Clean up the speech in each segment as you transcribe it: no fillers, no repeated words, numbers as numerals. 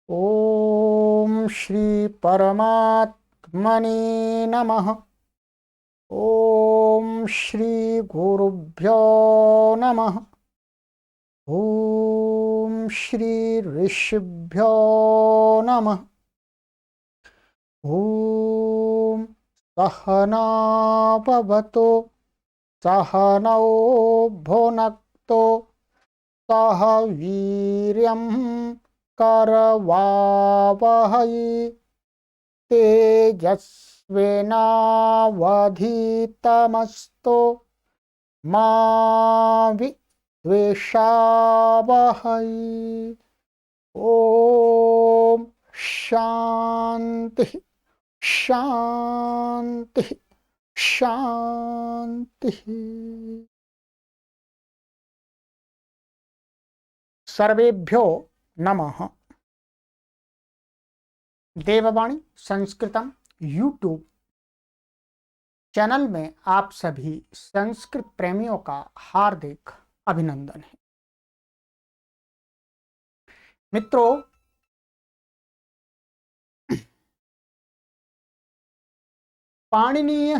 ओम श्री परमात्मने नमः। ओम श्री गुरुभ्यो नमः। ओम श्री ऋषिभ्यो नमः। ओम सहना भवतु सहनौ भुनक्तु सह वीर्यं करवावहै तेजस्विनावधीतमस्तु मा विद्विषावहै। ओम शांति शांति शांति। सर्वेभ्यो नमः। देववाणी संस्कृतम यूट्यूब चैनल में आप सभी संस्कृत प्रेमियों का हार्दिक अभिनंदन है। मित्रों, पाणिनीय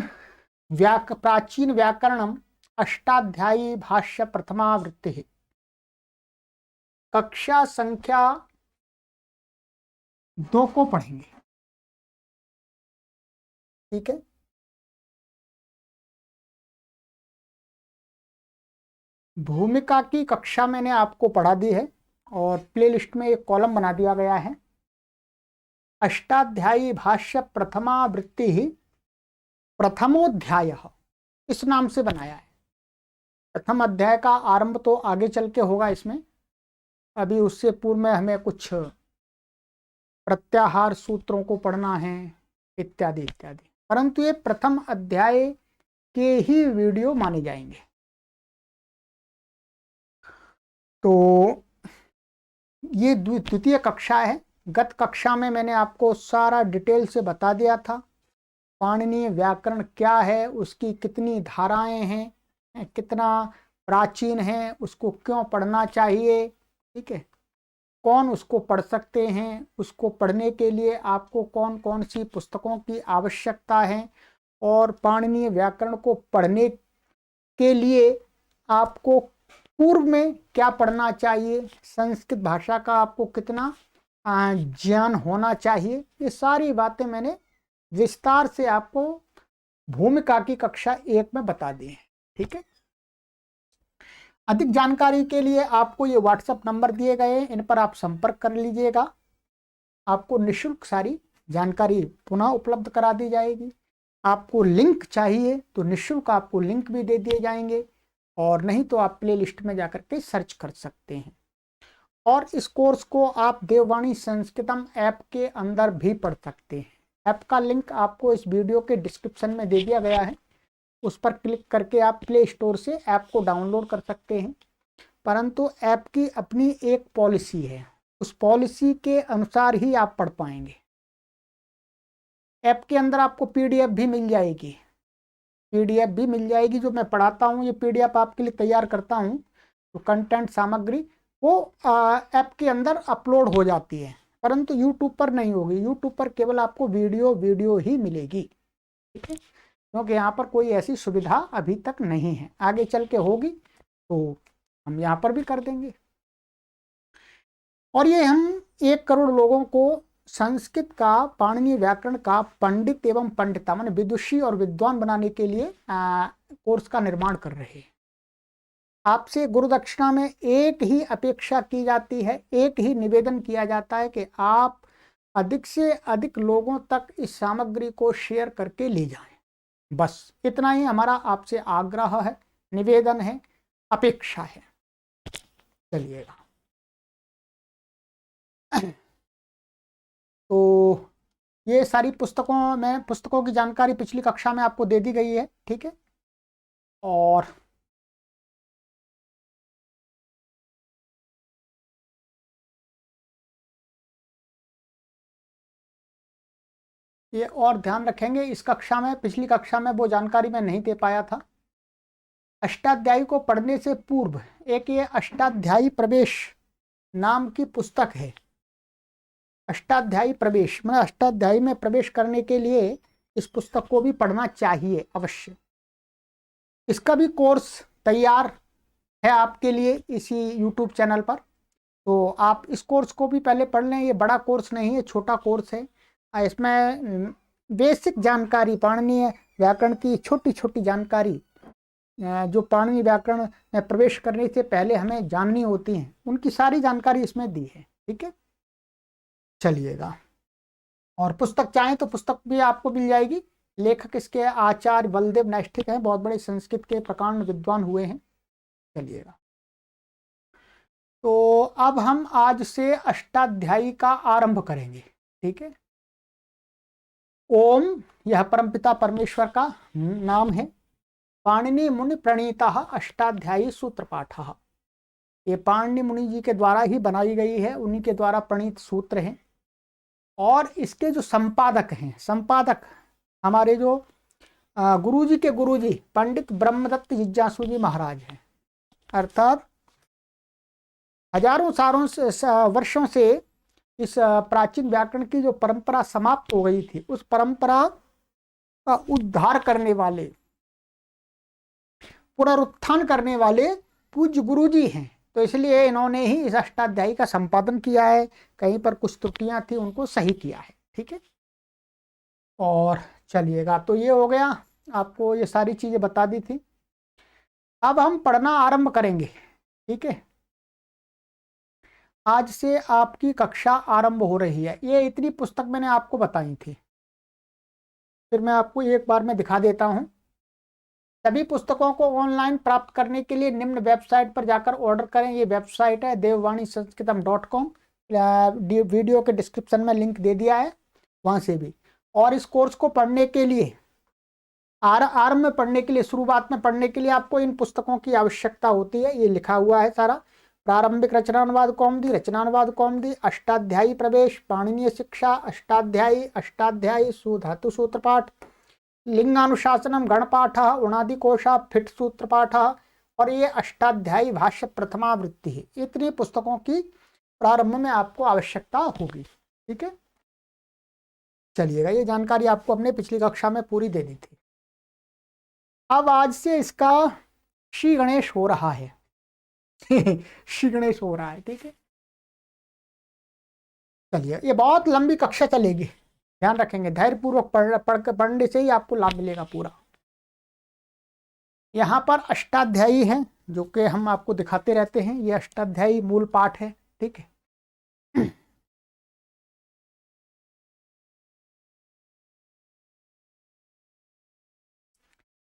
प्राचीन व्याकरणम अष्टाध्यायी भाष्य प्रथमावृत्ति कक्षा संख्या 2 को पढ़ेंगे। ठीक है, भूमिका की कक्षा मैंने आपको पढ़ा दी है और प्लेलिस्ट में एक कॉलम बना दिया गया है। अष्टाध्यायी भाष्य प्रथमावृत्ति ही प्रथमोध्याय इस नाम से बनाया है। प्रथम अध्याय का आरंभ तो आगे चल के होगा इसमें, अभी उससे पूर्व में हमें कुछ प्रत्याहार सूत्रों को पढ़ना है इत्यादि इत्यादि, परंतु ये प्रथम अध्याय के ही वीडियो माने जाएंगे। तो ये द्वितीय कक्षा है। गत कक्षा में मैंने आपको सारा डिटेल से बता दिया था पाणिनीय व्याकरण क्या है, उसकी कितनी धाराएं हैं, कितना प्राचीन है, उसको क्यों पढ़ना चाहिए। ठीक है, कौन उसको पढ़ सकते हैं, उसको पढ़ने के लिए आपको कौन कौन सी पुस्तकों की आवश्यकता है, और पाणिनीय व्याकरण को पढ़ने के लिए आपको पूर्व में क्या पढ़ना चाहिए, संस्कृत भाषा का आपको कितना ज्ञान होना चाहिए। ये सारी बातें मैंने विस्तार से आपको भूमिका की कक्षा 1 में बता दी है। ठीक है, अधिक जानकारी के लिए आपको ये व्हाट्सएप नंबर दिए गए हैं, इन पर आप संपर्क कर लीजिएगा। आपको निःशुल्क सारी जानकारी पुनः उपलब्ध करा दी जाएगी। आपको लिंक चाहिए तो निःशुल्क आपको लिंक भी दे दिए जाएंगे, और नहीं तो आप प्ले लिस्ट में जाकर के सर्च कर सकते हैं। और इस कोर्स को आप देववाणी संस्कृतम ऐप के अंदर भी पढ़ सकते हैं। ऐप का लिंक आपको इस वीडियो के डिस्क्रिप्शन में दे दिया गया है, उस पर क्लिक करके आप प्ले स्टोर से ऐप को डाउनलोड कर सकते हैं। परंतु ऐप की अपनी एक पॉलिसी है, उस पॉलिसी के अनुसार ही आप पढ़ पाएंगे। ऐप के अंदर आपको पीडीएफ भी मिल जाएगी, जो मैं पढ़ाता हूँ ये पीडीएफ आपके लिए तैयार करता हूँ, तो कंटेंट सामग्री वो ऐप के अंदर अपलोड हो जाती है, परंतु यूट्यूब पर नहीं होगी। यूट्यूब पर केवल आपको वीडियो ही मिलेगी। ठीक है, क्योंकि यहाँ पर कोई ऐसी सुविधा अभी तक नहीं है, आगे चल के होगी तो हम यहाँ पर भी कर देंगे। और ये हम 1 करोड़ लोगों को संस्कृत का पाणिनीय व्याकरण का पंडित एवं पंडिता माने विदुषी और विद्वान बनाने के लिए कोर्स का निर्माण कर रहे हैं। आपसे गुरु दक्षिणा में एक ही अपेक्षा की जाती है, एक ही निवेदन किया जाता है कि आप अधिक से अधिक लोगों तक इस सामग्री को शेयर करके ले जाएं। बस इतना ही हमारा आपसे आग्रह है, निवेदन है, अपेक्षा है। चलिएगा, तो ये सारी पुस्तकों की जानकारी पिछली कक्षा में आपको दे दी गई है। ठीक है, और ये और ध्यान रखेंगे, इस कक्षा में पिछली कक्षा में वो जानकारी मैं नहीं दे पाया था। अष्टाध्यायी को पढ़ने से पूर्व एक ये अष्टाध्यायी प्रवेश नाम की पुस्तक है, अष्टाध्यायी प्रवेश, मतलब अष्टाध्यायी में प्रवेश करने के लिए इस पुस्तक को भी पढ़ना चाहिए अवश्य। इसका भी कोर्स तैयार है आपके लिए इसी YouTube चैनल पर, तो आप इस कोर्स को भी पहले पढ़ लें। ये बड़ा कोर्स नहीं है, छोटा कोर्स है। इसमें बेसिक जानकारी, पाणिनीय व्याकरण की छोटी छोटी जानकारी जो पाणिनीय व्याकरण में प्रवेश करने से पहले हमें जाननी होती है, उनकी सारी जानकारी इसमें दी है। ठीक है, चलिएगा। और पुस्तक चाहें तो पुस्तक भी आपको मिल जाएगी। लेखक इसके आचार्य बलदेव नैष्ठिक हैं, बहुत बड़े संस्कृत के प्रकांड विद्वान हुए हैं। चलिएगा, तो अब हम आज से अष्टाध्यायी का आरंभ करेंगे। ठीक है, ओम, यह परमपिता परमेश्वर का नाम है। पाणिनि मुनि प्रणीता अष्टाध्यायी सूत्र पाठ। ये पाणिनि मुनि जी के द्वारा ही बनाई गई है, उन्हीं के द्वारा प्रणीत सूत्र हैं। और इसके जो संपादक हैं, संपादक हमारे जो गुरुजी के गुरुजी पंडित ब्रह्मदत्त जिज्ञासु जी महाराज हैं। अर्थात हजारों सारों वर्षों से इस प्राचीन व्याकरण की जो परंपरा समाप्त हो गई थी, उस परंपरा का उद्धार करने वाले, पुनरुत्थान करने वाले पूज्य गुरुजी हैं। तो इसलिए इन्होंने ही इस अष्टाध्यायी का संपादन किया है। कहीं पर कुछ त्रुटियां थी, उनको सही किया है। ठीक है, और चलिएगा, तो ये हो गया, आपको ये सारी चीजें बता दी थी। अब हम पढ़ना आरंभ करेंगे। ठीक है, आज से आपकी कक्षा आरंभ हो रही है। ये इतनी पुस्तक मैंने आपको बताई थी, फिर मैं आपको एक बार में दिखा देता हूं। सभी पुस्तकों को ऑनलाइन प्राप्त करने के लिए निम्न वेबसाइट पर जाकर ऑर्डर करें। ये वेबसाइट है devvanisanskritam.com। वीडियो के डिस्क्रिप्शन में लिंक दे दिया है, वहां से भी। और इस कोर्स को पढ़ने के लिए, आरंभ में पढ़ने के लिए, शुरुआत में पढ़ने के लिए आपको इन पुस्तकों की आवश्यकता होती है। ये लिखा हुआ है सारा। प्रारंभिक रचनानुवाद कौमुदी, रचनानुवाद कौमुदी, अष्टाध्यायी प्रवेश, पाणिनीय शिक्षा, अष्टाध्यायी धातु सूत्र पाठ, लिंगानुशासनम गणपाठ, उणादिकोशा फिट सूत्र पाठ, और ये अष्टाध्यायी भाष्य प्रथमावृत्ति है। इतनी पुस्तकों की प्रारंभ में आपको आवश्यकता होगी। ठीक है, चलिएगा, ये जानकारी आपको अपने पिछली कक्षा में पूरी देनी थी। अब आज से इसका श्री गणेश हो रहा है। श्री गणेश हो रहा है। ठीक है, चलिए, ये बहुत लंबी कक्षा चलेगी, ध्यान रखेंगे। धैर्यपूर्वक पढ़ने से ही आपको लाभ मिलेगा पूरा। यहाँ पर अष्टाध्यायी है, जो कि हम आपको दिखाते रहते हैं। ये अष्टाध्यायी मूल पाठ है। ठीक है,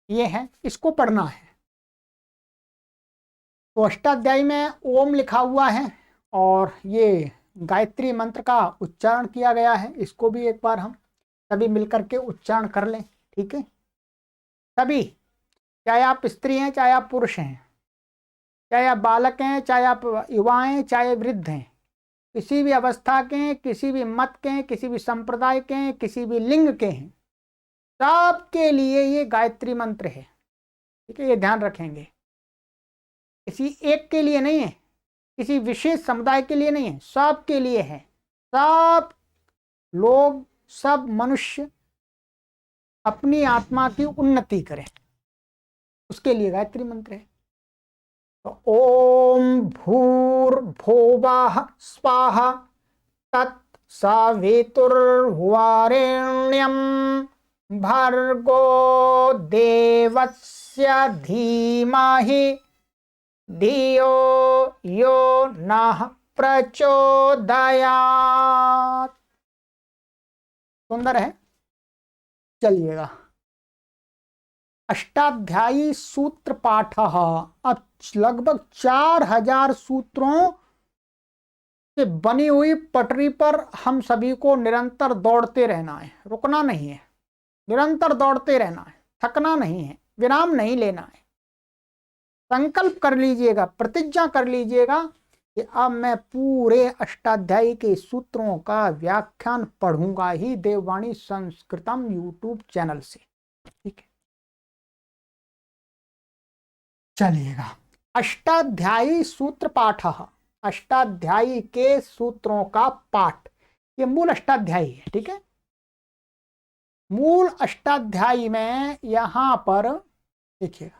ये है, इसको पढ़ना है। तो अष्टाध्यायी में ओम लिखा हुआ है, और ये गायत्री मंत्र का उच्चारण किया गया है। इसको भी एक बार हम सभी मिलकर के उच्चारण कर लें। ठीक है, सभी, चाहे आप स्त्री हैं, चाहे आप पुरुष हैं, चाहे आप बालक हैं, चाहे आप युवा हैं, चाहे वृद्ध हैं, किसी भी अवस्था के हैं, किसी भी मत के हैं, किसी भी संप्रदाय के हैं, किसी भी लिंग के हैं, सबके लिए ये गायत्री मंत्र है। ठीक है, ये ध्यान रखेंगे। किसी एक के लिए नहीं है, किसी विशेष समुदाय के लिए नहीं है, सबके लिए है। सब लोग, सब मनुष्य अपनी आत्मा की उन्नति करें, उसके लिए गायत्री मंत्र है। तो ओम भूर्भुवः स्वाहा तत्सवितुर्वरेण्यं भर्गो देवस्य धीमहि धियो यो नः प्रचोदयात्। सुंदर है। चलिएगा, अष्टाध्यायी सूत्र पाठ। अब लगभग 4000 सूत्रों से बनी हुई पटरी पर हम सभी को निरंतर दौड़ते रहना है, रुकना नहीं है, निरंतर दौड़ते रहना है, थकना नहीं है, विराम नहीं लेना है। संकल्प कर लीजिएगा, प्रतिज्ञा कर लीजिएगा कि अब मैं पूरे अष्टाध्यायी के सूत्रों का व्याख्यान पढ़ूंगा ही देववाणी संस्कृतम यूट्यूब चैनल से। ठीक है, चलिएगा, अष्टाध्यायी सूत्र पाठ। अष्टाध्यायी के सूत्रों का पाठ, ये मूल अष्टाध्यायी है, ठीक है। मूल अष्टाध्यायी में यहां पर देखिएगा,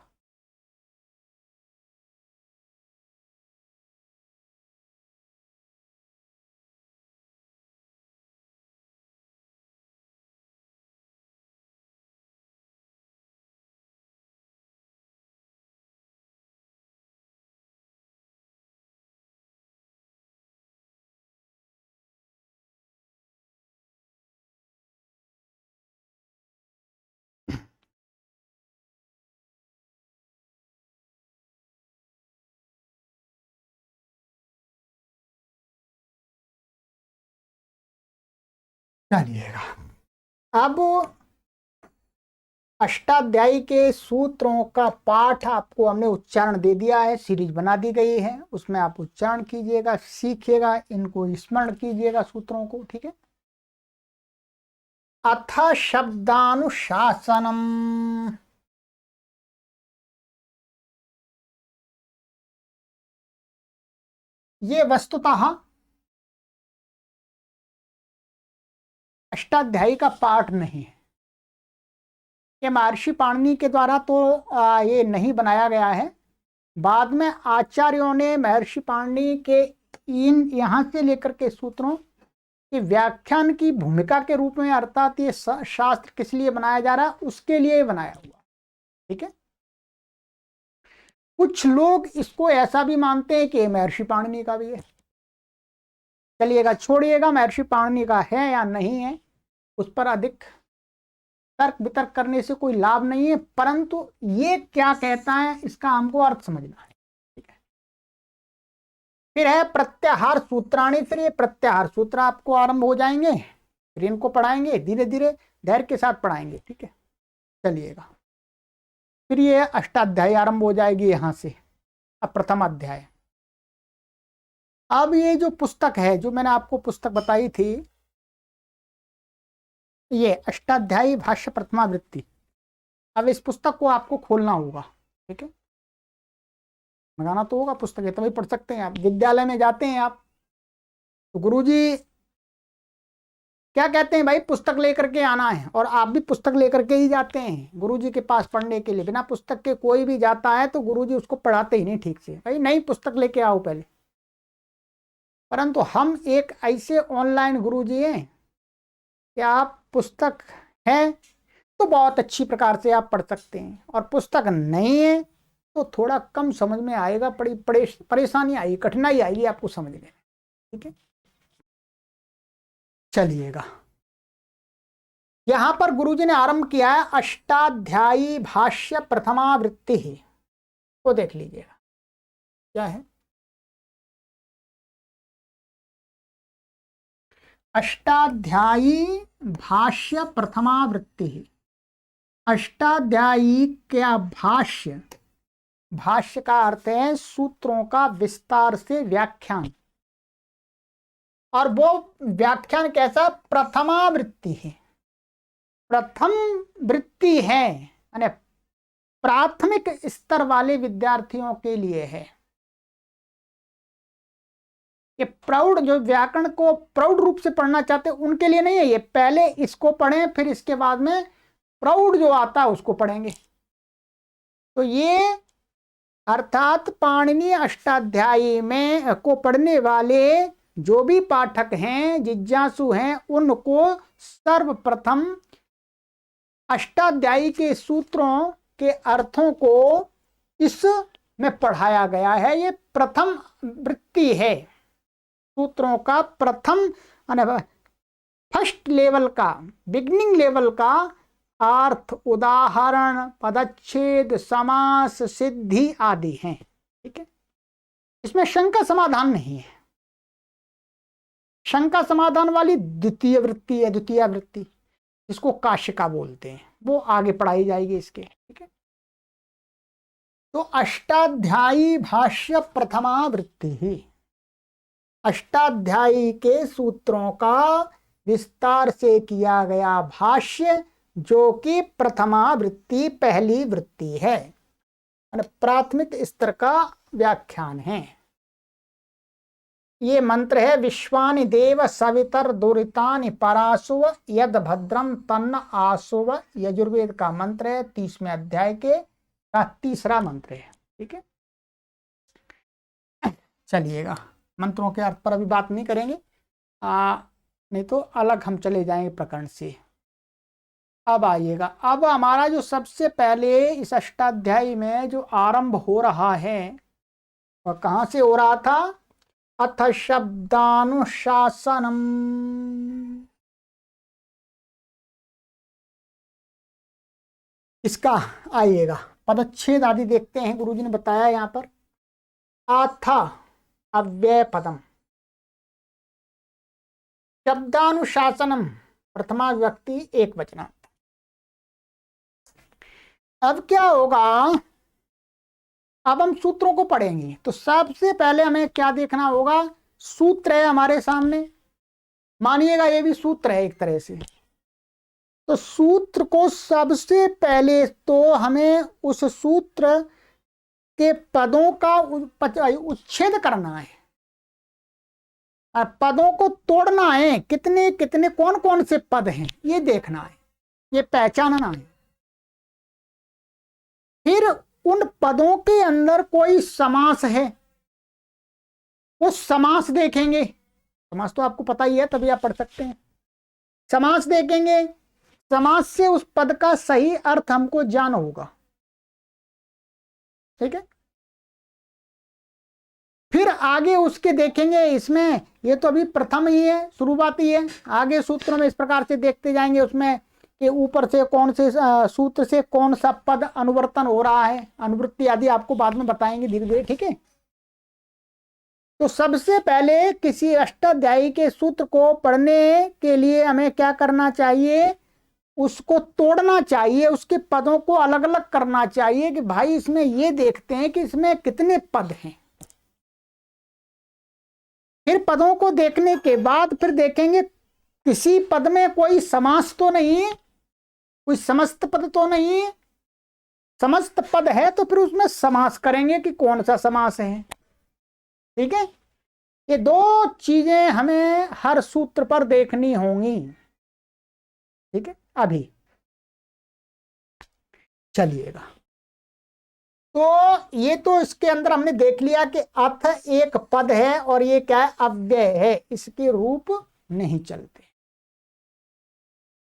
चलिएगा। अब अष्टाध्यायी के सूत्रों का पाठ आपको हमने उच्चारण दे दिया है, सीरीज बना दी गई है, उसमें आप उच्चारण कीजिएगा, सीखिएगा, इनको स्मरण कीजिएगा सूत्रों को, ठीक है। अथ शब्दानुशासनम, ये वस्तुतः अष्टाध्यायी का पाठ नहीं है। ये महर्षि पाणिनि के द्वारा तो ये नहीं बनाया गया है। बाद में आचार्यों ने महर्षि पाणिनि के इन यहाँ से लेकर के सूत्रों के व्याख्यान की भूमिका के रूप में, अर्थात ये शास्त्र किस लिए बनाया जा रहा है उसके लिए बनाया हुआ, ठीक है। कुछ लोग इसको ऐसा भी मानते हैं कि महर्षि पाणिनि का भी है। चलिएगा, छोड़िएगा महर्षि पाणिनि का है या नहीं है, उस पर अधिक तर्क वितर्क करने से कोई लाभ नहीं है, परंतु ये क्या कहता है इसका हमको अर्थ समझना है, ठीक है। फिर है प्रत्याहार सूत्राणी, फिर ये प्रत्याहार सूत्र आपको आरंभ हो जाएंगे, फिर इनको पढ़ाएंगे धीरे धीरे, धैर्य के साथ पढ़ाएंगे, ठीक है। चलिएगा, फिर ये अष्टाध्यायी आरंभ हो जाएगी यहां से। अब प्रथम अध्याय। अब ये जो पुस्तक है, जो मैंने आपको पुस्तक बताई थी, ये अष्टाध्यायी भाष्य प्रथमावृत्ति। अब इस पुस्तक को आपको खोलना होगा, ठीक है। मंगाना तो होगा पुस्तक, है तभी पढ़ सकते हैं आप। विद्यालय में जाते हैं आप तो गुरुजी क्या कहते हैं, भाई पुस्तक लेकर के आना है, और आप भी पुस्तक लेकर के ही जाते हैं गुरुजी के पास पढ़ने के लिए। बिना पुस्तक के कोई भी जाता है तो गुरुजी उसको पढ़ाते ही नहीं ठीक से, भाई नहीं पुस्तक लेके आओ पहले। परंतु हम एक ऐसे ऑनलाइन गुरुजी हैं कि आप पुस्तक है तो बहुत अच्छी प्रकार से आप पढ़ सकते हैं, और पुस्तक नहीं है तो थोड़ा कम समझ में आएगा, परेशानी आएगी, कठिनाई आएगी आपको समझने में, ठीक है। चलिएगा, यहां पर गुरुजी ने आरंभ किया है अष्टाध्यायी भाष्य प्रथमावृत्ति ही, को देख लीजिएगा क्या है। अष्टाध्यायी भाष्य प्रथमावृत्ति ही, अष्टाध्यायी क्या भाष्य, भाष्य का अर्थ है सूत्रों का विस्तार से व्याख्यान, और वो व्याख्यान कैसा, प्रथमावृत्ति है, प्रथम वृत्ति है, यानी प्राथमिक स्तर वाले विद्यार्थियों के लिए है। ये प्रौढ़, जो व्याकरण को प्रौढ़ रूप से पढ़ना चाहते हैं उनके लिए नहीं है ये, पहले इसको पढ़ें फिर इसके बाद में प्रौढ़ जो आता है उसको पढ़ेंगे। तो ये अर्थात पाणिनि अष्टाध्यायी में को पढ़ने वाले जो भी पाठक हैं, जिज्ञासु हैं, उनको सर्वप्रथम अष्टाध्यायी के सूत्रों के अर्थों को इसमें पढ़ाया गया है। ये प्रथम वृत्ति है, सूत्रों का प्रथम फर्स्ट लेवल का, बिगनिंग लेवल का अर्थ, उदाहरण, पदच्छेद, समास, सिद्धि आदि हैं, ठीक है। इसमें शंका समाधान नहीं है। शंका समाधान वाली द्वितीय वृत्ति है, द्वितीय वृत्ति जिसको काशिका बोलते हैं, वो आगे पढ़ाई जाएगी इसके, ठीक है। तो अष्टाध्यायी भाष्य प्रथमावृत्ति ही, अष्टाध्यायी के सूत्रों का विस्तार से किया गया भाष्य, जो कि प्रथमा वृत्ति, पहली वृत्ति है, प्राथमिक स्तर का व्याख्यान है। ये मंत्र है, विश्वानि देव सवितर दुरितानि परासुव यद भद्रम तन्न आसुव। यजुर्वेद का मंत्र है, 30वें अध्याय के का तीसरा मंत्र है। ठीक है, चलिएगा मंत्रों के अर्थ पर अभी बात नहीं करेंगे, नहीं तो अलग हम चले जाएंगे प्रकरण से। अब आइएगा, अब हमारा जो सबसे पहले इस अष्टाध्यायी में जो आरंभ हो रहा है वह कहां से हो रहा था? अथ शब्दानुशासनम। इसका आइएगा पदच्छेद आदि देखते हैं। गुरुजी ने बताया यहां पर अथ अव्यय पदम शब्दानुशासनम प्रथमा विभक्ति एक वचनांत। अब क्या होगा, अब हम सूत्रों को पढ़ेंगे तो सबसे पहले हमें क्या देखना होगा? सूत्र है हमारे सामने, मानिएगा ये भी सूत्र है एक तरह से। तो सूत्र को सबसे पहले तो हमें उस सूत्र के पदों का उच्छेद करना है, और पदों को तोड़ना है। कितने कितने कौन कौन से पद हैं ये देखना है, ये पहचानना है। फिर उन पदों के अंदर कोई समास है, उस समास देखेंगे। समास तो आपको पता ही है, तभी आप पढ़ सकते हैं। समास देखेंगे, समास से उस पद का सही अर्थ हमको ज्ञान होगा। ठीक है, फिर आगे उसके देखेंगे। इसमें ये तो अभी प्रथम ही है, शुरुआती है। आगे सूत्रों में इस प्रकार से देखते जाएंगे उसमें कि ऊपर से कौन से सूत्र से कौन सा पद अनुवर्तन हो रहा है, अनुवृत्ति आदि आपको बाद में बताएंगे धीरे धीरे। ठीक है, तो सबसे पहले किसी अष्टाध्यायी के सूत्र को पढ़ने के लिए हमें क्या करना चाहिए? उसको तोड़ना चाहिए, उसके पदों को अलग अलग करना चाहिए कि भाई इसमें ये देखते हैं कि इसमें कितने पद हैं। फिर पदों को देखने के बाद फिर देखेंगे किसी पद में कोई समास तो नहीं है, कोई समस्त पद तो नहीं है। समस्त पद है तो फिर उसमें समास करेंगे कि कौन सा समास है। ठीक है, ये दो चीजें हमें हर सूत्र पर देखनी होंगी। ठीक है, अभी चलिएगा। तो ये तो इसके अंदर हमने देख लिया कि अथ एक पद है और ये क्या है? अव्यय है। इसके रूप नहीं चलते,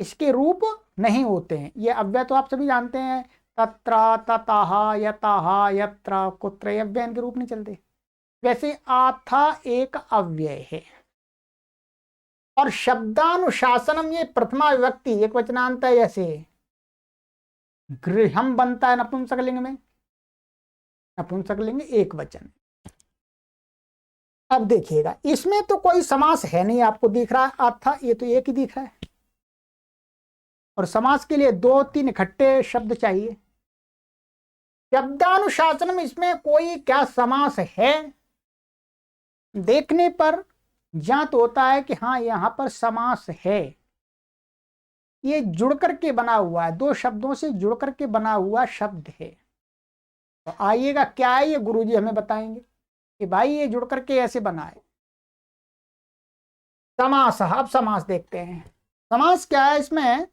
इसके रूप नहीं होते हैं। ये अव्यय तो आप सभी जानते हैं, तत्र ततः यतः यत्र कुत्र, ये अव्यय इनके रूप नहीं चलते। वैसे आथा एक अव्यय है। और शब्दानुशासनम ये प्रथमा विभक्ति एक वचनांत है। जैसे गृहम बनता है नपुंसकलिंग में, नपुंसकलिंग एक वचन। अब देखिएगा इसमें तो कोई समास है नहीं, आपको दिख रहा है आथा, ये तो एक ही दिख रहा है। और समास के लिए दो तीन इकट्ठे शब्द चाहिए। शब्दानुशासन में इसमें कोई क्या समास है? देखने पर ज्ञात होता है कि हाँ यहां पर समास है। ये जुड़ करके बना हुआ है, दो शब्दों से जुड़ करके बना हुआ शब्द है। तो आइएगा क्या है ये गुरुजी हमें बताएंगे कि भाई ये जुड़ करके ऐसे बना है। समास, अब समास देखते हैं। समास क्या है इसमें?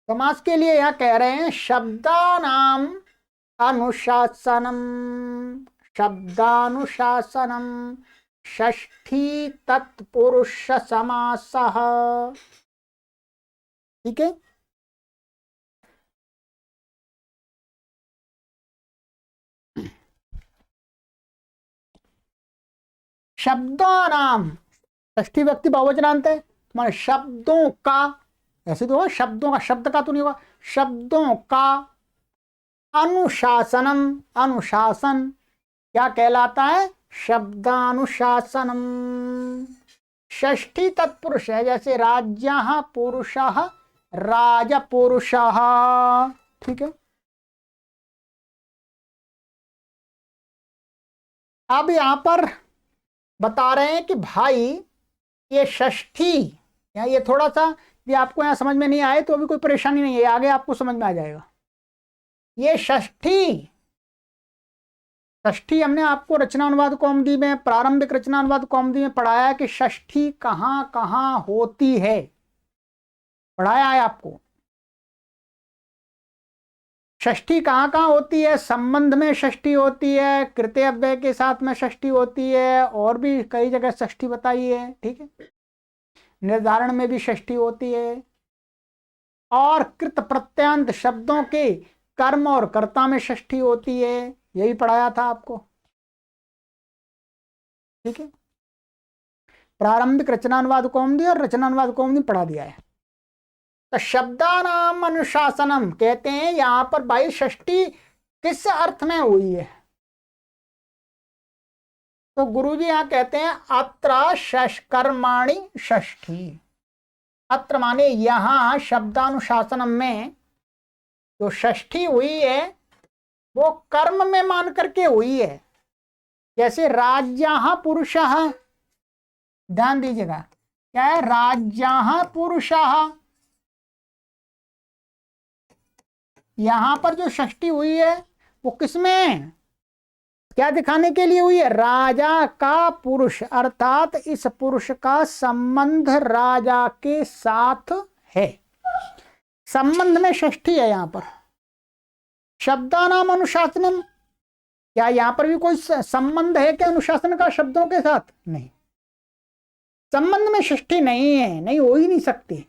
समास के लिए यह कह रहे हैं शब्दानाम अनुशासनम, शब्दानुशासनम षष्ठी तत्पुरुष समासः। ठीक है, शब्दानाम षष्ठी व्यक्ति बहुवचनांत है, तुम्हारे शब्दों का, ऐसे तो होगा शब्दों का, शब्द का तो नहीं होगा, शब्दों का अनुशासनम, अनुशासन क्या कहलाता है? शब्दानुशासनम। षष्ठी तत्पुरुष है, जैसे राज्यः पुरुषः राजपुरुषः। ठीक है, अब यहां पर बता रहे हैं कि भाई ये षष्ठी, या ये थोड़ा सा ये आपको यहाँ समझ में नहीं आए तो अभी कोई परेशानी नहीं है, आगे आपको समझ में आ जाएगा। ये षष्ठी षष्ठी हमने आपको रचनानुवाद कौमुदी में, प्रारंभिक रचनानुवाद कौमुदी में पढ़ाया है कि षष्ठी कहाँ कहाँ होती है, पढ़ाया है आपको। षष्ठी कहाँ कहाँ होती है? संबंध में षष्ठी होती है, कृत्य अव्यय के साथ में षष्ठी होती है, और भी कई जगह षष्ठी बताई है, ठीक है। निर्धारण में भी षष्ठी होती है, और कृत प्रत्यंत शब्दों के कर्म और कर्ता में षष्ठी होती है, यही पढ़ाया था आपको, ठीक है। प्रारंभिक रचनानुवाद कौमुदी और रचनानुवाद कौमुदी पढ़ा दिया है। तो शब्दानाम अनुशासनम कहते हैं यहां पर भाई षष्ठी किस अर्थ में हुई है? तो गुरुजी यहां कहते हैं अत्र कर्माणि षष्ठी। अत्र माने यहां शब्दानुशासनम में जो षष्ठी हुई है वो कर्म में मान करके हुई है। जैसे राज्यः पुरुषः, ध्यान दीजिएगा, क्या है? राज्यः पुरुषः, यहां पर जो षष्ठी हुई है वो किसमें, क्या दिखाने के लिए हुई है? राजा का पुरुष, अर्थात इस पुरुष का संबंध राजा के साथ है, संबंध में षष्ठी है यहां पर। शब्दानाम अनुशासनम, क्या यहां पर भी कोई संबंध है क्या अनुशासन का शब्दों के साथ? नहीं, संबंध में षष्ठी नहीं है, नहीं हो ही नहीं सकती।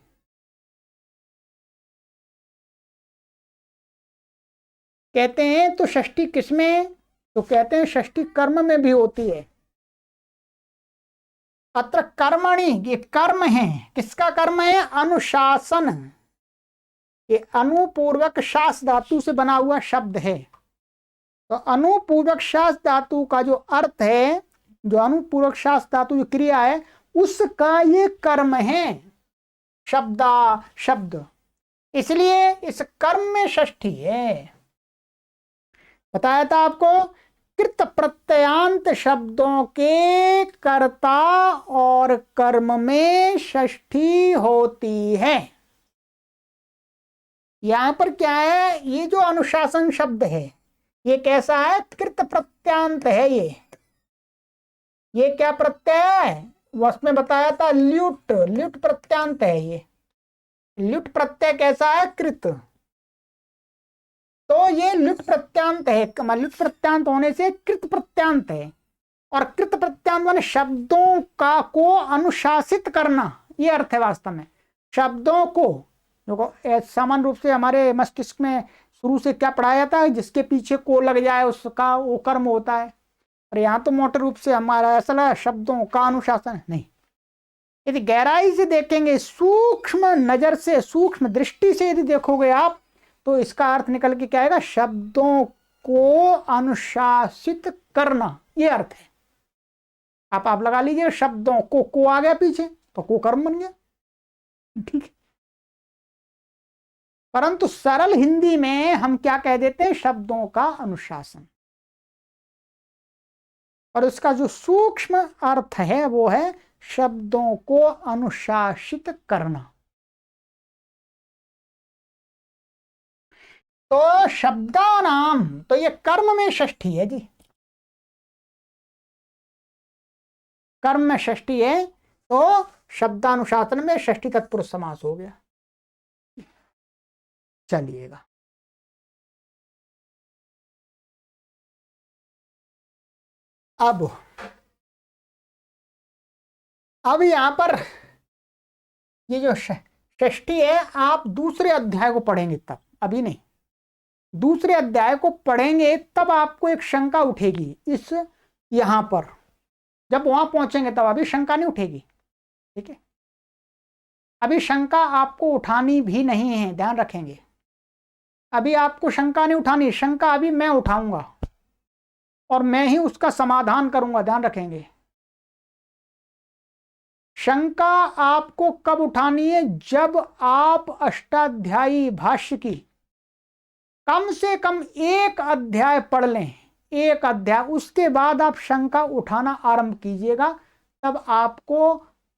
कहते हैं तो षष्ठी किसमें? तो कहते हैं षष्ठी कर्म में भी होती है। अत्र कर्मणि, ये कर्म है, किसका कर्म है? अनुशासन, ये अनुपूर्वक शास धातु से बना हुआ शब्द है। तो अनुपूर्वक शास धातु का जो अर्थ है, जो अनुपूर्वक शास धातु जो क्रिया है, उसका ये कर्म है शब्द, इसलिए इस कर्म में षष्ठी है। बताया था आपको, कृत प्रत्ययांत शब्दों के कर्ता और कर्म में षष्ठी होती है। यहां पर क्या है? ये जो अनुशासन शब्द है ये कैसा है? कृत प्रत्यांत है। ये क्या प्रत्यय है? उसमें बताया था ल्युट प्रत्यांत है। ये ल्युट प्रत्यय कैसा है? कृत। तो ये लुट प्रत्यांत है, लुट प्रत्यांत होने से कृत प्रत्यांत है, और कृत प्रत्यांत माने शब्दों का को अनुशासित करना, ये अर्थ है वास्तव में। शब्दों को देखो सामान्य रूप से हमारे मस्तिष्क में शुरू से क्या पढ़ाया जाता है? जिसके पीछे को लग जाए उसका वो कर्म होता है। और यहाँ तो मोटे रूप से हमारा ऐसा है शब्दों का अनुशासन नहीं। यदि गहराई से देखेंगे, सूक्ष्म नजर से, सूक्ष्म दृष्टि से यदि देखोगे आप, तो इसका अर्थ निकल के क्या आएगा? शब्दों को अनुशासित करना, ये अर्थ है। आप लगा लीजिए शब्दों को आ गया पीछे तो को कर्म बन गया, ठीक है। परंतु सरल हिंदी में हम क्या कह देते हैं? शब्दों का अनुशासन। और उसका जो सूक्ष्म अर्थ है वो है शब्दों को अनुशासित करना। तो शब्दानाम, तो ये कर्म में षष्ठी है जी, कर्म में षष्ठी है, तो शब्दानुशासन में षष्ठी तत्पुरुष समास हो गया। चलिएगा, अब यहां पर ये जो षष्ठी है, आप दूसरे अध्याय को पढ़ेंगे तब, अभी नहीं। दूसरे अध्याय को पढ़ेंगे तब आपको एक शंका उठेगी इस यहां पर, जब वहां पहुंचेंगे तब। अभी शंका नहीं उठेगी, ठीक है। अभी शंका आपको उठानी भी नहीं है, ध्यान रखेंगे। अभी आपको शंका नहीं उठानी, शंका अभी मैं उठाऊंगा और मैं ही उसका समाधान करूंगा, ध्यान रखेंगे। शंका आपको कब उठानी है? जब आप अष्टाध्यायी भाष्य की कम से कम एक अध्याय पढ़ लें, एक अध्याय, उसके बाद आप शंका उठाना आरंभ कीजिएगा। तब आपको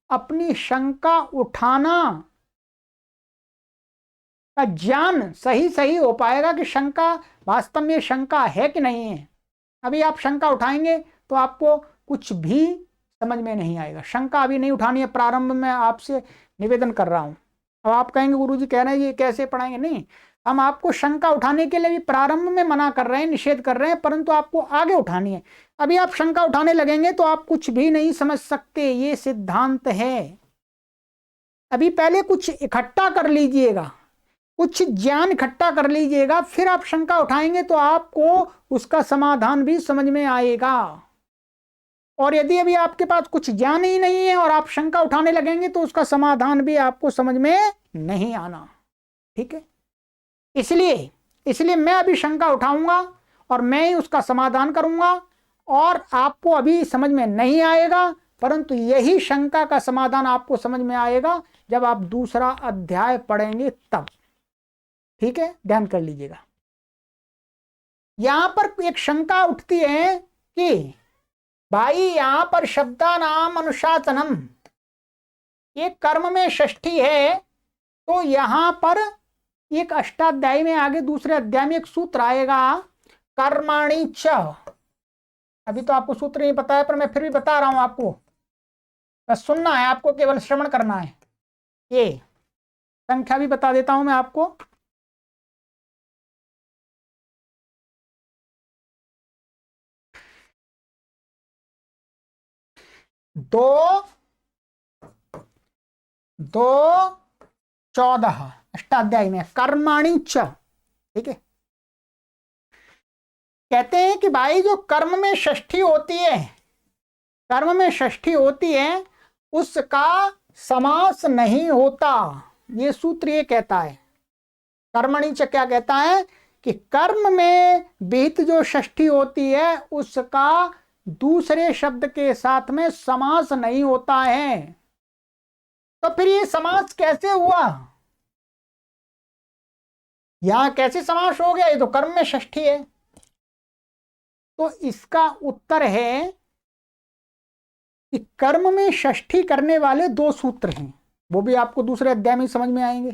अपनी शंका उठाना का ज्ञान सही हो पाएगा कि शंका वास्तव में शंका है कि नहीं है। अभी आप शंका उठाएंगे तो आपको कुछ भी समझ में नहीं आएगा। शंका अभी नहीं उठानी है, प्रारंभ में आपसे निवेदन कर रहा हूं। अब आप कहेंगे गुरुजी कह रहे हैं ये कैसे पढ़ाएंगे, नहीं, हम आपको शंका उठाने के लिए भी प्रारंभ में मना कर रहे हैं, निषेध कर रहे हैं, परंतु आपको आगे उठानी है। अभी आप शंका उठाने लगेंगे तो आप कुछ भी नहीं समझ सकते, ये सिद्धांत है। अभी पहले कुछ इकट्ठा कर लीजिएगा, कुछ ज्ञान इकट्ठा कर लीजिएगा, फिर आप शंका उठाएंगे तो आपको उसका समाधान भी समझ में आएगा। और यदि अभी आपके पास कुछ ज्ञान ही नहीं है और आप शंका उठाने लगेंगे तो उसका समाधान भी आपको समझ में नहीं आना। ठीक है, इसलिए मैं अभी शंका उठाऊंगा और मैं ही उसका समाधान करूंगा, और आपको अभी समझ में नहीं आएगा, परंतु यही शंका का समाधान आपको समझ में आएगा जब आप दूसरा अध्याय पढ़ेंगे तब। ठीक है, ध्यान कर लीजिएगा। यहां पर एक शंका उठती है कि भाई यहां पर शब्दानाम अनुशासनम, ये कर्म में षष्ठी है, तो यहां पर एक अष्टाध्याय में आगे दूसरे अध्याय में एक सूत्र आएगा कर्माणि च। अभी तो आपको सूत्र नहीं पता है, पर मैं फिर भी बता रहा हूं आपको, बस सुनना है, आपको केवल श्रवण करना है। ये संख्या भी बता देता हूं मैं आपको। दो 14 अष्टाध्यायी में कर्माणि च। ठीक है, कहते हैं कि भाई जो कर्म में षष्ठी होती है, कर्म में षष्ठी होती है, उसका समास नहीं होता। ये सूत्र ये कहता है, कर्मणि च क्या कहता है कि कर्म में विहित जो षष्ठी होती है उसका दूसरे शब्द के साथ में समास नहीं होता है। तो फिर ये समास कैसे हुआ, यहां कैसे समास हो गया, ये तो कर्म में षष्ठी है। तो इसका उत्तर है कि कर्म में षष्ठी करने वाले दो सूत्र हैं, वो भी आपको दूसरे अध्याय में समझ में आएंगे।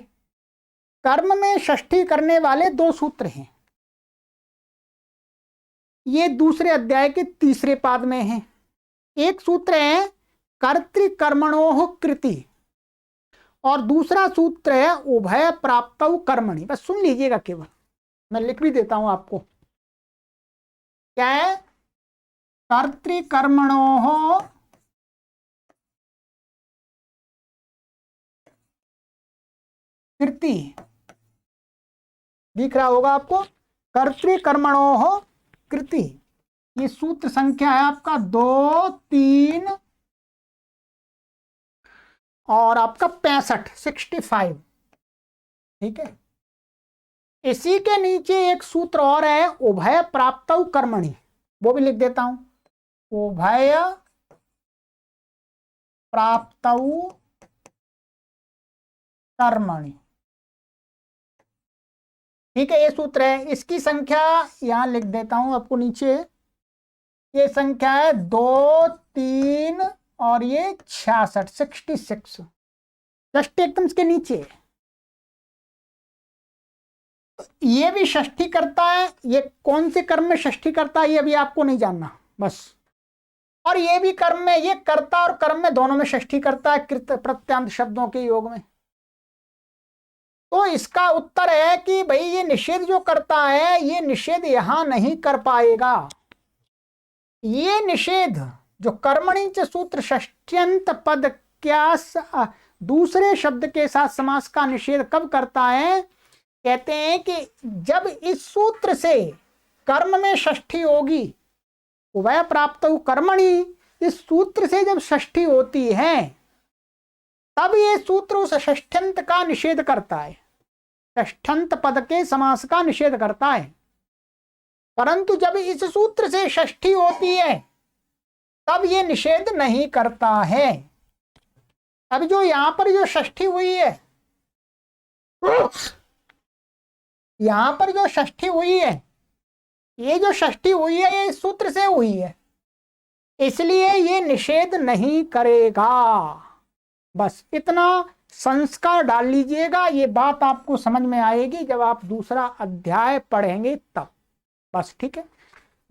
कर्म में षष्ठी करने वाले दो सूत्र हैं, ये दूसरे अध्याय के तीसरे पाद में है। एक सूत्र है कर्तृकर्मणोः कृति, और दूसरा सूत्र है उभय प्राप्तौ कर्मणि। बस सुन लीजिएगा, केवल मैं लिख भी देता हूं आपको। क्या है, कर्तृकर्मणोः कृति, दिख रहा होगा आपको, कर्तृकर्मणोः कृति। ये सूत्र संख्या है आपका 2, 3 और आपका 65। ठीक है, इसी के नीचे एक सूत्र और है उभय प्राप्तौ कर्मणि, वो भी लिख देता हूं, उभय प्राप्तौ कर्मणि। ठीक है, ये सूत्र है, इसकी संख्या यहां लिख देता हूं आपको नीचे। ये संख्या है 2, 3 और ये 66 जस्ट एकदम इसके नीचे। ये भी षष्ठी करता है, ये कौन से कर्म में षष्ठी करता है ये अभी आपको नहीं जानना बस। और ये भी कर्म में, ये कर्ता और कर्म में दोनों में षष्ठी करता है, कृत प्रत्यांत शब्दों के योग में। तो इसका उत्तर है कि भाई ये निषेध जो करता है, ये निषेध यहां नहीं कर पाएगा। ये निषेध जो कर्मणि च सूत्र षष्ट्यंत पद क्या दूसरे शब्द के साथ समास का निषेध कब करता है, कहते हैं कि जब इस सूत्र से कर्म में षष्ठी होगी, उभय प्राप्त कर्मणि, इस सूत्र से जब षष्ठी होती है तब ये सूत्र उस षष्ठ्यंत का निषेध करता है, षष्ठ्यंत पद के समास का निषेध करता है। परंतु जब इस सूत्र से षष्ठी होती है तब ये निषेध नहीं करता है। अब जो यहां पर जो षष्ठी हुई है, यहां पर जो षष्ठी हुई है, ये जो षष्ठी हुई है ये इस सूत्र से हुई है, इसलिए ये निषेध नहीं करेगा। बस इतना संस्कार डाल लीजिएगा, ये बात आपको समझ में आएगी जब आप दूसरा अध्याय पढ़ेंगे तब। बस ठीक है,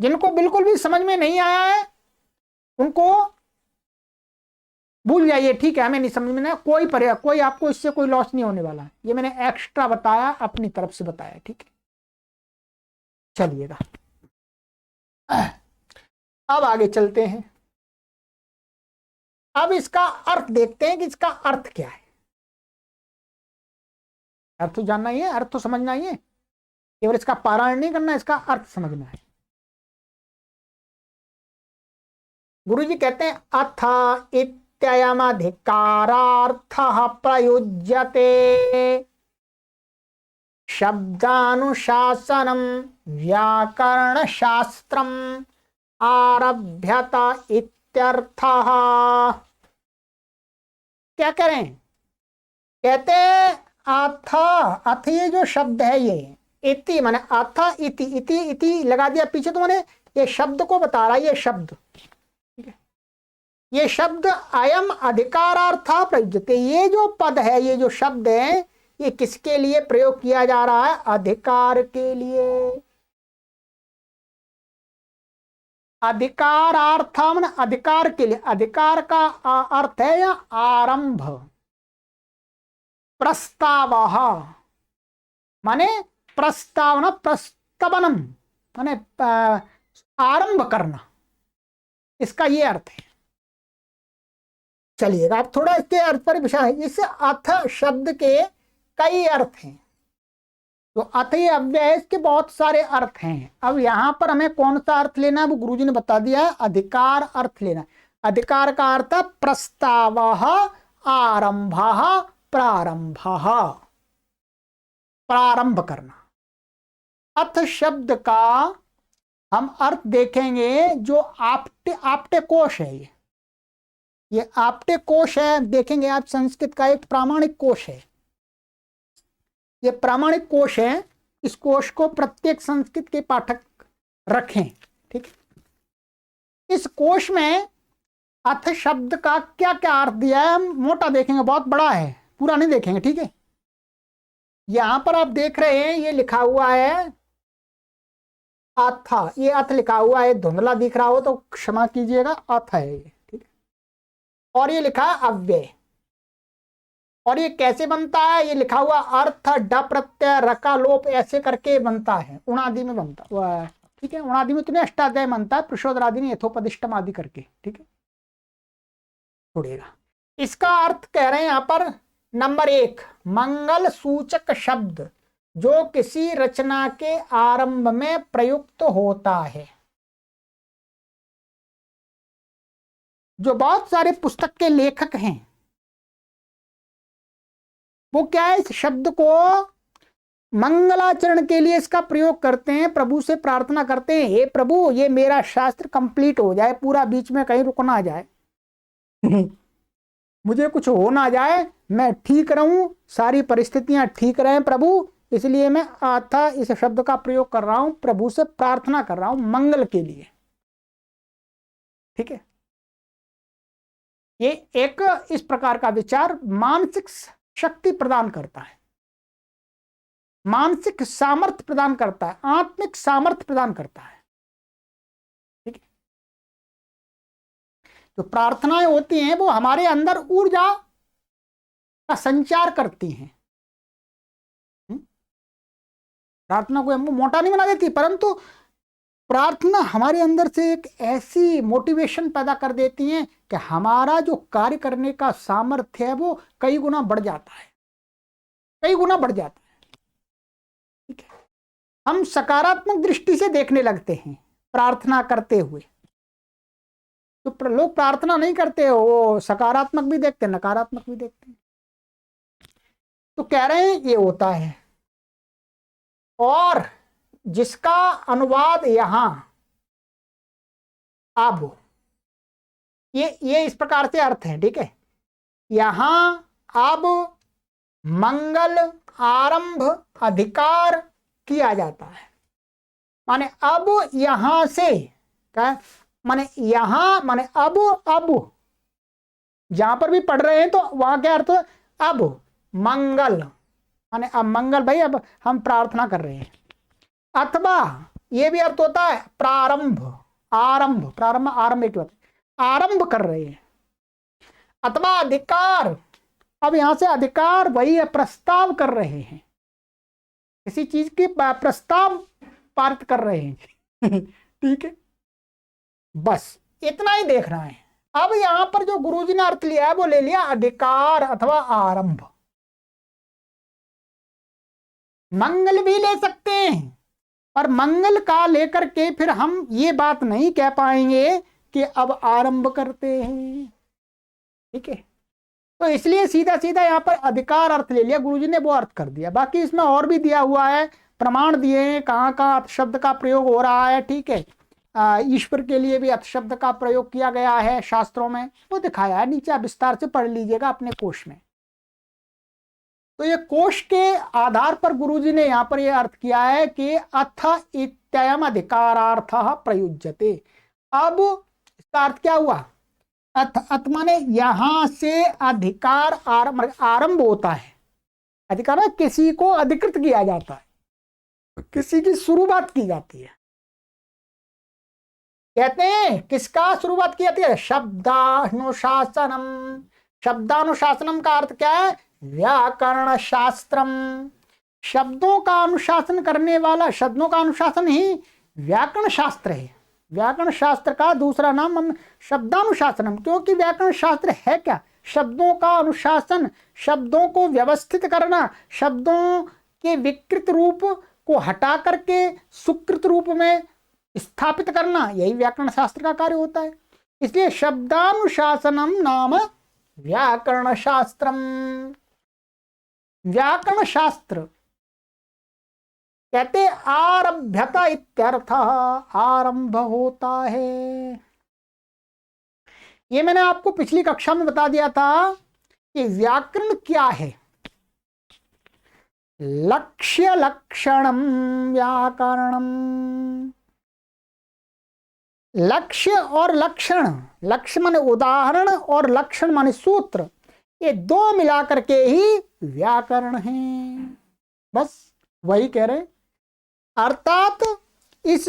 जिनको बिल्कुल भी समझ में नहीं आया है उनको भूल जाइए, ठीक है, हमें नहीं समझ में ना, कोई आपको इससे कोई लॉस नहीं होने वाला है। ये मैंने एक्स्ट्रा बताया, अपनी तरफ से बताया, ठीक है। चलिएगा अब आगे चलते हैं। अब इसका अर्थ देखते हैं कि इसका अर्थ क्या है। अर्थ तो जानना ही है, अर्थ तो समझना ही है, केवल इसका पारायण नहीं करना, इसका अर्थ समझना है। गुरु जी कहते हैं अथ इत्ययमधिकारार्थः प्रयुज्यते शब्दानुशासनम व्याकरण शास्त्रम आरभ्यत इत्यर्थः। क्या करें, कहते अथ, अथ ये जो शब्द है ये इति माने अथ इति, इति इति लगा दिया पीछे तो माने ये शब्द को बता रहा है, ये शब्द, ठीक है। ये शब्द अयम अधिकारार्थ प्रयुज्यते, ये जो पद है, ये जो शब्द है, ये किसके लिए प्रयोग किया जा रहा है, अधिकार के लिए। अधिकारार्थ माने अधिकार के लिए, अधिकार का अर्थ है या आरंभ, प्रस्ताव माने प्रस्तावना, प्रस्तवनम माने आरंभ करना, इसका ये अर्थ है। चलिएगा अब थोड़ा इसके अर्थ पर विचार है। इस अथ शब्द के कई अर्थ हैं, तो अथ ये अव्यय, इसके बहुत सारे अर्थ हैं। अब यहां पर हमें कौन सा अर्थ लेना है वो गुरुजी ने बता दिया है, अधिकार अर्थ लेना है। अधिकार का अर्थ प्रस्ताव, आरंभ, प्रारंभ, प्रारंभ करना। अथ शब्द का हम अर्थ देखेंगे, जो आपटे कोश है, ये आपटे कोश है, देखेंगे आप, संस्कृत का एक प्रामाणिक कोश है, ये प्रामाणिक कोश है। इस कोश को प्रत्येक संस्कृत के पाठक रखें, ठीक है। इस कोश में अथ शब्द का क्या क्या अर्थ दिया है, हम मोटा देखेंगे, बहुत बड़ा है, पूरा नहीं देखेंगे, ठीक है। यहां पर आप देख रहे हैं ये लिखा हुआ है अथ, ये अथ लिखा हुआ है, धुंधला दिख रहा हो तो क्षमा कीजिएगा, अथ है ये, ठीक है। और ये लिखा है अव्यय, और ये कैसे बनता है, ये लिखा हुआ अर्थ ड प्रत्यय रका लोप ऐसे करके बनता है, उणादि में बनता है, ठीक है। उणादि में तुम्हें अष्टाध्याय बनता है, प्रशोदरादि ने यथोपदिष्टम आदि करके, ठीक है। छोड़िएगा, इसका अर्थ कह रहे हैं यहां पर, नंबर 1 मंगल सूचक शब्द जो किसी रचना के आरंभ में प्रयुक्त होता है। जो बहुत सारे पुस्तक के लेखक हैं वो क्या है, इस शब्द को मंगलाचरण के लिए इसका प्रयोग करते हैं, प्रभु से प्रार्थना करते हैं, हे प्रभु ये मेरा शास्त्र कंप्लीट हो जाए, पूरा बीच में कहीं रुक ना जाए मुझे कुछ हो ना जाए, मैं ठीक रहूं, सारी परिस्थितियां ठीक रहें प्रभु, इसलिए मैं आता इस शब्द का प्रयोग कर रहा हूं, प्रभु से प्रार्थना कर रहा हूं मंगल के लिए, ठीक है। ये एक इस प्रकार का विचार मानसिक शक्ति प्रदान करता है, मानसिक सामर्थ्य प्रदान करता है, आत्मिक सामर्थ्य प्रदान करता है, ठीक है। जो प्रार्थनाएं होती हैं वो हमारे अंदर ऊर्जा का संचार करती हैं। प्रार्थना को मोटा नहीं बना देती, परंतु प्रार्थना हमारे अंदर से एक ऐसी मोटिवेशन पैदा कर देती है कि हमारा जो कार्य करने का सामर्थ्य है वो कई गुना बढ़ जाता है, कई गुना बढ़ जाता है, ठीक है। हम सकारात्मक दृष्टि से देखने लगते हैं प्रार्थना करते हुए। तो लोग प्रार्थना नहीं करते हो, वो सकारात्मक भी देखते हैं, नकारात्मक भी देखते हैं। तो कह रहे हैं ये होता है, और जिसका अनुवाद यहां अब ये इस प्रकार से अर्थ है, ठीक है। यहां अब मंगल आरंभ अधिकार किया जाता है, माने अब यहां से क्या, माने यहां माने अब जहां पर भी पढ़ रहे हैं तो वहां क्या अर्थ, अब मंगल माने अब मंगल, भाई अब हम प्रार्थना कर रहे हैं, अथवा ये भी अर्थ होता है प्रारंभ, आरंभ, प्रारंभ आरंभ एक बात, आरंभ कर रहे हैं। अथवा अधिकार, अब यहां से अधिकार वही है, प्रस्ताव कर रहे हैं, किसी चीज की प्रस्ताव पारित कर रहे हैं। ठीक है, बस इतना ही देखना है। अब यहां पर जो गुरुजी ने अर्थ लिया है वो ले लिया अधिकार अथवा आरंभ। मंगल भी ले सकते हैं, और मंगल का लेकर के फिर हम ये बात नहीं कह पाएंगे कि अब आरंभ करते हैं। ठीक है, तो इसलिए सीधा सीधा यहाँ पर अधिकार अर्थ ले लिया, गुरुजी ने वो अर्थ कर दिया। बाकी इसमें और भी दिया हुआ है, प्रमाण दिए हैं कहाँ कहाँ शब्द का प्रयोग हो रहा है। ठीक है, ईश्वर के लिए भी शब्द का प्रयोग किया गया है शास्त्रों में, वो दिखाया है, नीचे आप विस्तार से पढ़ लीजिएगा अपने कोश में। तो ये कोश के आधार पर गुरुजी ने यहाँ पर ये अर्थ किया है कि अथ इत्ययम अधिकारार्थ प्रयुज्यते। अब इसका अर्थ क्या हुआ, अथ माने यहां से अधिकार आरंभ होता है। अधिकार में किसी को अधिकृत किया जाता है, किसी की शुरुआत की जाती है। कहते हैं किसका शुरुआत की जाती है, शब्दानुशासनम। शब्दानुशासनम का अर्थ क्या है, व्याकरण शास्त्रम। शब्दों का अनुशासन करने वाला, शब्दों का अनुशासन ही व्याकरण शास्त्र है। व्याकरण शास्त्र का दूसरा नाम हम शब्दानुशासनम, क्योंकि व्याकरण शास्त्र है क्या, शब्दों का अनुशासन, शब्दों को व्यवस्थित करना, शब्दों के विकृत रूप को हटा करके सुकृत रूप में स्थापित करना, यही व्याकरण शास्त्र का कार्य होता है। इसलिए शब्दानुशासनम नाम व्याकरण शास्त्रम। व्याकरण शास्त्र कहते आरभ्यता इत्यर्थ, आरंभ होता है। ये मैंने आपको पिछली कक्षा में बता दिया था कि व्याकरण क्या है। लक्ष्य लक्षणम व्याकरणम। लक्ष्य और लक्षण, लक्ष्य माने उदाहरण और लक्षण माने सूत्र, ये दो मिलाकर के ही व्याकरण है। बस वही कह रहे, अर्थात इस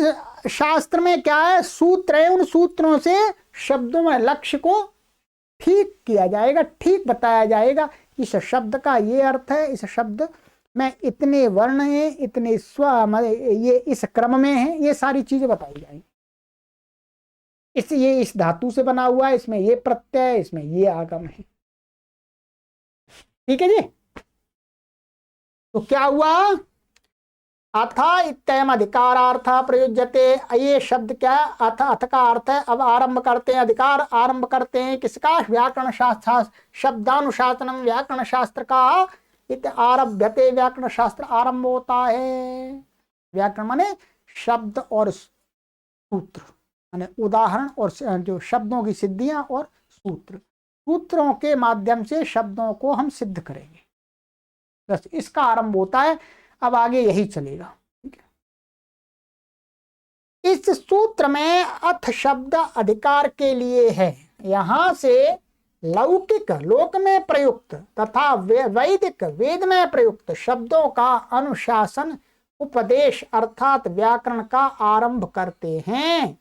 शास्त्र में क्या है, सूत्र है, उन सूत्रों से शब्दों में लक्ष्य को ठीक किया जाएगा, ठीक बताया जाएगा। इस शब्द का ये अर्थ है, इस शब्द में इतने वर्ण हैं, इतने स्वर, ये इस क्रम में है, ये सारी चीजें बताई जाएंगी। ये इस धातु से बना हुआ है, इसमें ये प्रत्यय, इसमें ये आगम है। ठीक है जी, तो क्या हुआ, अथा इत्ययम अधिकारार्थ प्रयुज्यते। ये शब्द क्या है, अथ, अथ का अर्थ है अब आरंभ करते हैं, अधिकार आरंभ करते हैं किसका, व्याकरण शास्त्र। शब्दानुशासनम व्याकरण शास्त्र का, इत आरभ्यते, व्याकरण शास्त्र आरंभ होता है। व्याकरण माने शब्द और सूत्र, माने उदाहरण और जो शब्दों की सिद्धियां और सूत्र, सूत्रों के माध्यम से शब्दों को हम सिद्ध करेंगे, बस इसका आरंभ होता है। अब आगे यही चलेगा। ठीक है, इस सूत्र में अथ शब्द अधिकार के लिए है। यहां से लौकिक लोक में प्रयुक्त तथा वैदिक वेद में प्रयुक्त शब्दों का अनुशासन उपदेश अर्थात व्याकरण का आरंभ करते हैं।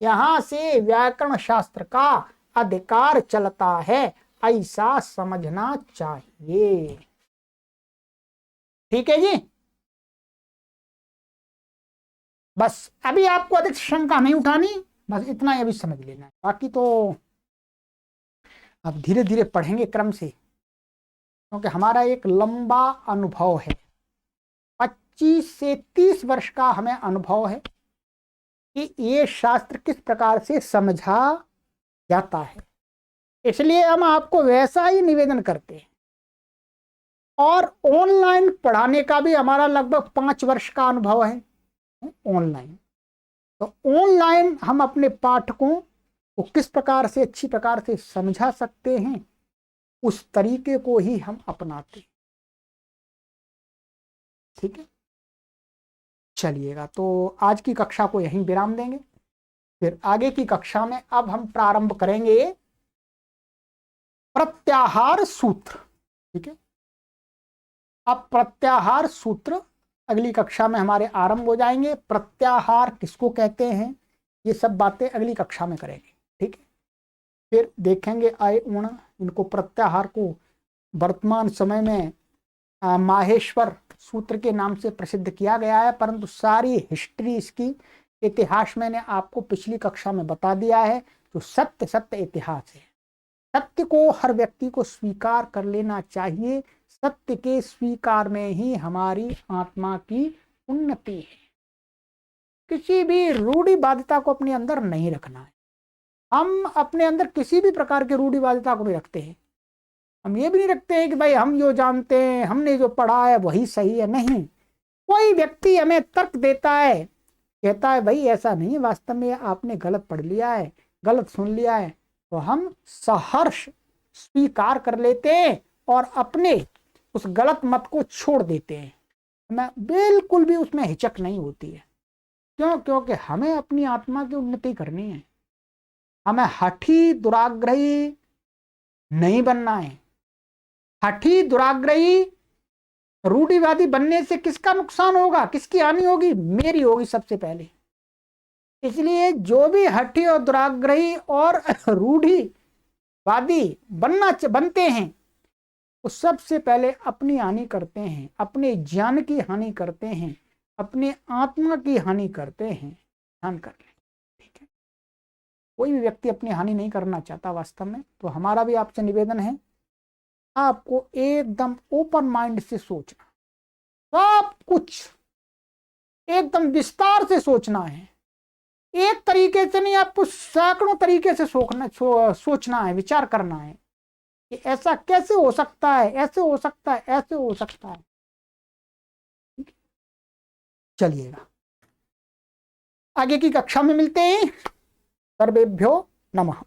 यहां से व्याकरण शास्त्र का अधिकार चलता है, ऐसा समझना चाहिए। ठीक है जी, बस अभी आपको अधिक शंका नहीं उठानी, बस इतना ही अभी समझ लेना है। बाकी तो अब धीरे धीरे पढ़ेंगे क्रम से, क्योंकि हमारा एक लंबा अनुभव है, 25 से 30 वर्ष का हमें अनुभव है कि ये शास्त्र किस प्रकार से समझा जाता है। इसलिए हम आपको वैसा ही निवेदन करते हैं। और ऑनलाइन पढ़ाने का भी हमारा लगभग 5 वर्ष का अनुभव है ऑनलाइन। तो ऑनलाइन हम अपने पाठकों को किस प्रकार से अच्छी प्रकार से समझा सकते हैं, उस तरीके को ही हम अपनाते हैं। ठीक है, चलिएगा, तो आज की कक्षा को यहीं विराम देंगे। फिर आगे की कक्षा में अब हम प्रारंभ करेंगे प्रत्याहार सूत्र। ठीक है, अब प्रत्याहार सूत्र अगली कक्षा में हमारे आरंभ हो जाएंगे। प्रत्याहार किसको कहते हैं, ये सब बातें अगली कक्षा में करेंगे, ठीक है। फिर देखेंगे अय उण, इनको प्रत्याहार को वर्तमान समय में माहेश्वर सूत्र के नाम से प्रसिद्ध किया गया है, परंतु सारी हिस्ट्री इसकी, इतिहास मैंने आपको पिछली कक्षा में बता दिया है। जो सत्य सत्य इतिहास है, सत्य को हर व्यक्ति को स्वीकार कर लेना चाहिए। सत्य के स्वीकार में ही हमारी आत्मा की उन्नति है। किसी भी रूढ़िवादिता को अपने अंदर नहीं रखना है। हम अपने अंदर किसी भी प्रकार की रूढ़िवादिता को नहीं रखते हैं। हम ये भी नहीं रखते हैं कि भाई हम जो जानते हैं, हमने जो पढ़ा है वही सही है। नहीं, कोई व्यक्ति हमें तर्क देता है, कहता है भाई ऐसा नहीं है, वास्तव में आपने गलत पढ़ लिया है, गलत सुन लिया है, तो हम सहर्ष स्वीकार कर लेते हैं और अपने उस गलत मत को छोड़ देते हैं। हमें बिल्कुल भी उसमें हिचक नहीं होती है। क्यों? क्योंकि हमें अपनी आत्मा की उन्नति करनी है। हमें हठी दुराग्रही नहीं बनना है। हठी दुराग्रही रूढ़िवादी बनने से किसका नुकसान होगा, किसकी हानि होगी? मेरी होगी सबसे पहले। इसलिए जो भी हठी और दुराग्रही और रूढ़िवादी बनते हैं, वो सबसे पहले अपनी हानि करते हैं, अपने ज्ञान की हानि करते हैं, अपने आत्मा की हानि करते हैं। ध्यान कर लें, ठीक है। कोई भी व्यक्ति अपनी हानि नहीं करना चाहता वास्तव में। तो हमारा भी आपसे निवेदन है, आपको एकदम ओपन माइंड से सोचना, सब कुछ एकदम विस्तार से सोचना है। एक तरीके से नहीं, आपको सैकड़ों तरीके से सोचना है, विचार करना है कि ऐसा कैसे हो सकता है, ऐसे हो सकता है, ऐसे हो सकता है। चलिएगा, आगे की कक्षा में मिलते हैं। सर्वेभ्यो नमः।